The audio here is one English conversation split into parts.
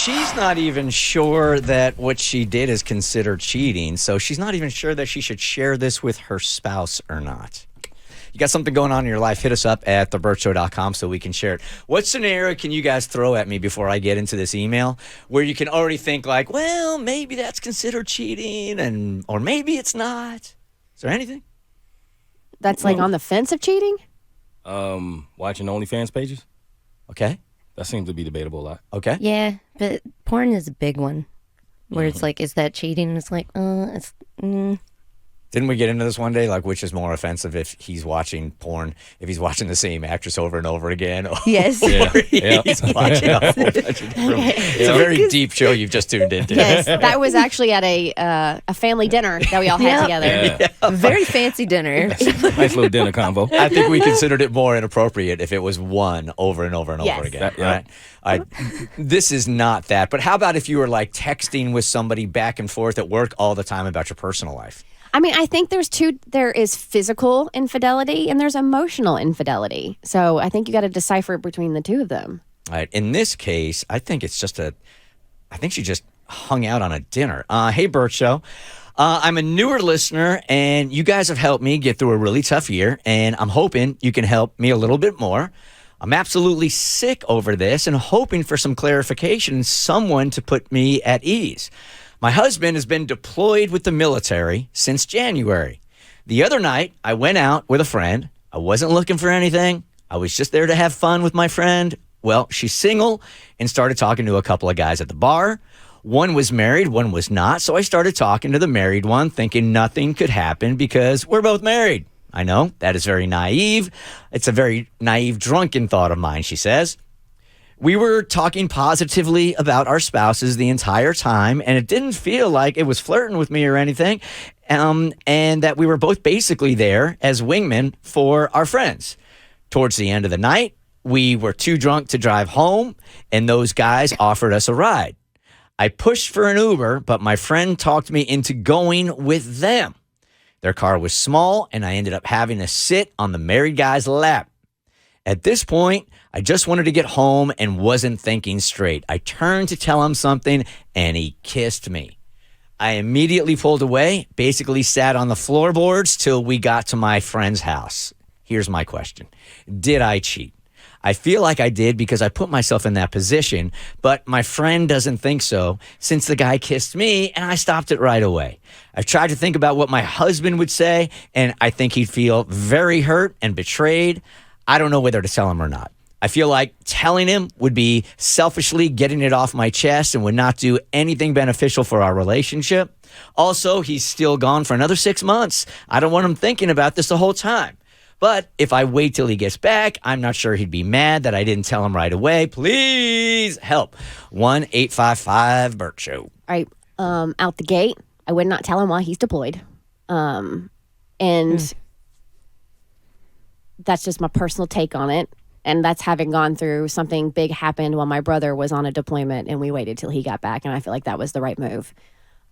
she's not even sure that what she did is considered cheating, so she's not even sure that she should share this with her spouse or not. You got something going on in your life, hit us up at thebertshow.com so we can share it. What scenario can you guys throw at me before I get into this email where you can already think like, well, maybe that's considered cheating, or maybe it's not? Is there anything? That's like on the fence of cheating? Watching OnlyFans pages. Okay. That seems to be debatable a lot. Okay. Yeah, but porn is a big one. Where it's like, is that cheating? It's like, it's... Didn't we get into this one day? Like, which is more offensive if he's watching porn, if he's watching the same actress over and over again? Yes. Or he's watching a whole bunch of different. It's a very deep show you've just tuned into. Yes, that was actually at a family dinner that we all had together. Yeah. Very fancy dinner. Nice little dinner combo. I think we considered it more inappropriate if it was one over and over and over again. Right? This is not that. But how about if you were like texting with somebody back and forth at work all the time about your personal life? I mean, I think there is physical infidelity and there's emotional infidelity. So I think you got to decipher between the two of them. All right. In this case, I think it's just I think she just hung out on a dinner. Hey, Bert Show. I'm a newer listener, and you guys have helped me get through a really tough year, and I'm hoping you can help me a little bit more. I'm absolutely sick over this and hoping for some clarification, someone to put me at ease. My husband has been deployed with the military since January. The other night, I went out with a friend. I wasn't looking for anything. I was just there to have fun with my friend. Well, she's single and started talking to a couple of guys at the bar. One was married, one was not. So I started talking to the married one, thinking nothing could happen because we're both married. I know, that is very naive. It's a very naive, drunken thought of mine, she says. We were talking positively about our spouses the entire time, and it didn't feel like it was flirting with me or anything, and that we were both basically there as wingmen for our friends. Towards the end of the night, we were too drunk to drive home, and those guys offered us a ride. I pushed for an Uber, but my friend talked me into going with them. Their car was small, and I ended up having to sit on the married guy's lap. At this point, I just wanted to get home and wasn't thinking straight. I turned to tell him something, and he kissed me. I immediately pulled away, basically sat on the floorboards till we got to my friend's house. Here's my question. Did I cheat? I feel like I did because I put myself in that position, but my friend doesn't think so since the guy kissed me and I stopped it right away. I've tried to think about what my husband would say, and I think he'd feel very hurt and betrayed. I don't know whether to tell him or not. I feel like telling him would be selfishly getting it off my chest and would not do anything beneficial for our relationship. Also, he's still gone for another 6 months. I don't want him thinking about this the whole time. But if I wait till he gets back, I'm not sure he'd be mad that I didn't tell him right away. Please help. 1-855-BERT Show. All right. Out the gate, I would not tell him while he's deployed. And that's just my personal take on it. And that's having gone through something big happened while my brother was on a deployment and we waited till he got back. And I feel like that was the right move.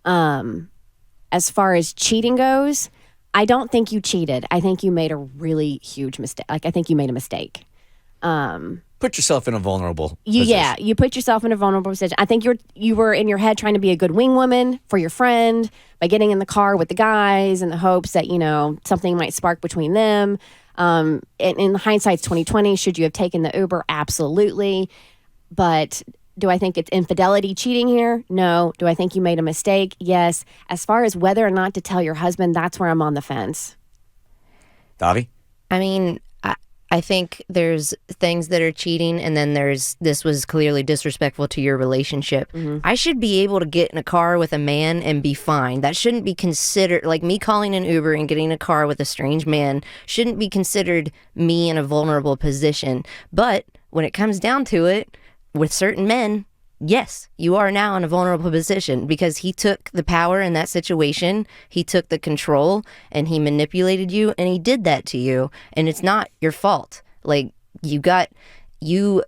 As far as cheating goes, I don't think you cheated. I think you made a really huge mistake. Like, I think you made a mistake. Put yourself in a vulnerable position. Yeah, you put yourself in a vulnerable position. I think you were in your head trying to be a good wing woman for your friend by getting in the car with the guys in the hopes that, something might spark between them. In hindsight's 2020, should you have taken the Uber? Absolutely. But do I think it's infidelity, cheating here? No. Do I think you made a mistake? Yes. As far as whether or not to tell your husband, that's where I'm on the fence. Davi? I mean, I think there's things that are cheating, and then this was clearly disrespectful to your relationship. Mm-hmm. I should be able to get in a car with a man and be fine. That shouldn't be considered, like me calling an Uber and getting in a car with a strange man shouldn't be considered me in a vulnerable position. But when it comes down to it, with certain men, yes, you are now in a vulnerable position because he took the power in that situation. He took the control and he manipulated you and he did that to you. And it's not your fault. Like, you got in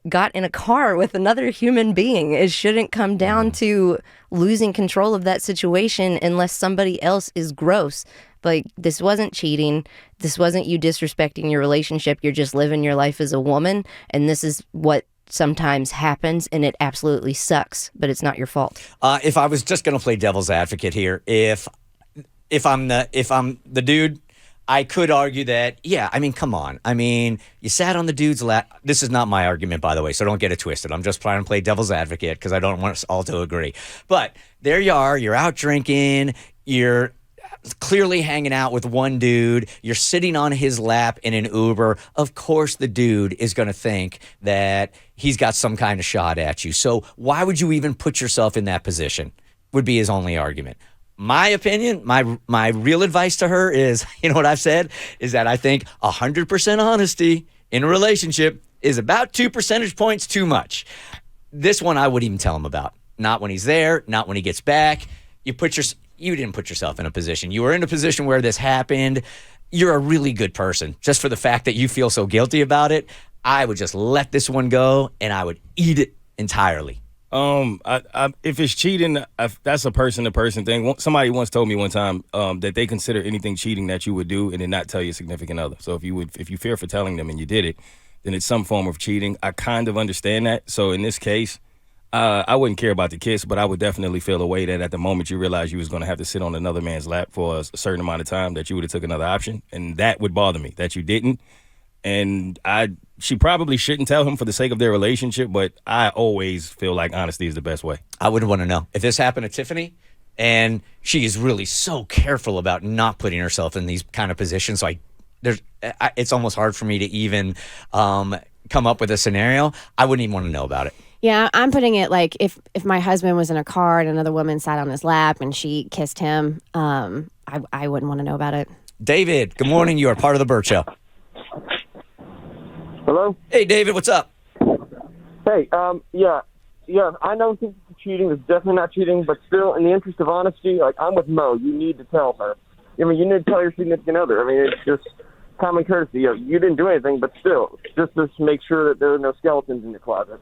a car with another human being. It shouldn't come down to losing control of that situation unless somebody else is gross. Like, this wasn't cheating. This wasn't you disrespecting your relationship. You're just living your life as a woman. And this is what sometimes happens and it absolutely sucks, but it's not your fault. If I was just going to play devil's advocate here, if I'm the dude, I could argue that, yeah, I mean, come on. I mean, you sat on the dude's lap. This is not my argument, by the way, so don't get it twisted. I'm just trying to play devil's advocate because I don't want us all to agree. But there you are. You're out drinking. You're clearly hanging out with one dude. You're sitting on his lap in an Uber. Of course, the dude is going to think that he's got some kind of shot at you. So why would you even put yourself in that position? Would be his only argument. My opinion, my real advice to her is, you know what I've said, is that I think 100% honesty in a relationship is about 2 percentage points too much. This one I wouldn't even tell him about. Not when he's there, not when he gets back. You didn't put yourself in a position. You were in a position where this happened. You're a really good person. Just for the fact that you feel so guilty about it, I would just let this one go and I would eat it entirely. If it's cheating, that's a person-to-person thing. Somebody once told me one time that they consider anything cheating that you would do and then not tell your significant other. So if you fear for telling them and you did it, then it's some form of cheating. I kind of understand that. So in this case, I wouldn't care about the kiss, but I would definitely feel a way that at the moment you realized you was going to have to sit on another man's lap for a certain amount of time, that you would have took another option, and that would bother me that you didn't. And she probably shouldn't tell him for the sake of their relationship, but I always feel like honesty is the best way. I would want to know if this happened to Tiffany, and she is really so careful about not putting herself in these kind of positions. So it's almost hard for me to even come up with a scenario. I wouldn't even want to know about it. Yeah, I'm putting it like if my husband was in a car and another woman sat on his lap and she kissed him, I wouldn't want to know about it. David, good morning. You are part of the Bert Show. Hello? Hey, David, what's up? Hey, yeah, I know this is cheating. It's definitely not cheating, but still, in the interest of honesty, like, I'm with Mo. You need to tell her. I mean, you need to tell your significant other. I mean, it's just common courtesy. You didn't do anything, but still, just to make sure that there are no skeletons in your closet.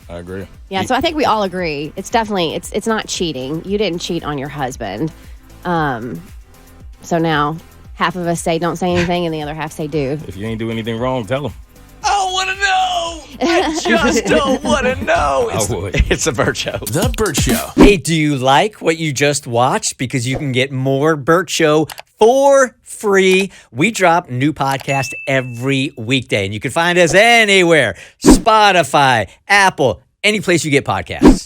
I agree. Yeah, so I think we all agree. It's definitely, it's not cheating. You didn't cheat on your husband. So now half of us say don't say anything and the other half say do. If you ain't do anything wrong, tell him. I want to know. I just don't want to know. It's the Bert Show. The Bert Show. Hey, do you like what you just watched? Because you can get more Bert Show for free. We drop new podcasts every weekday, and you can find us anywhere. Spotify, Apple, any place you get podcasts.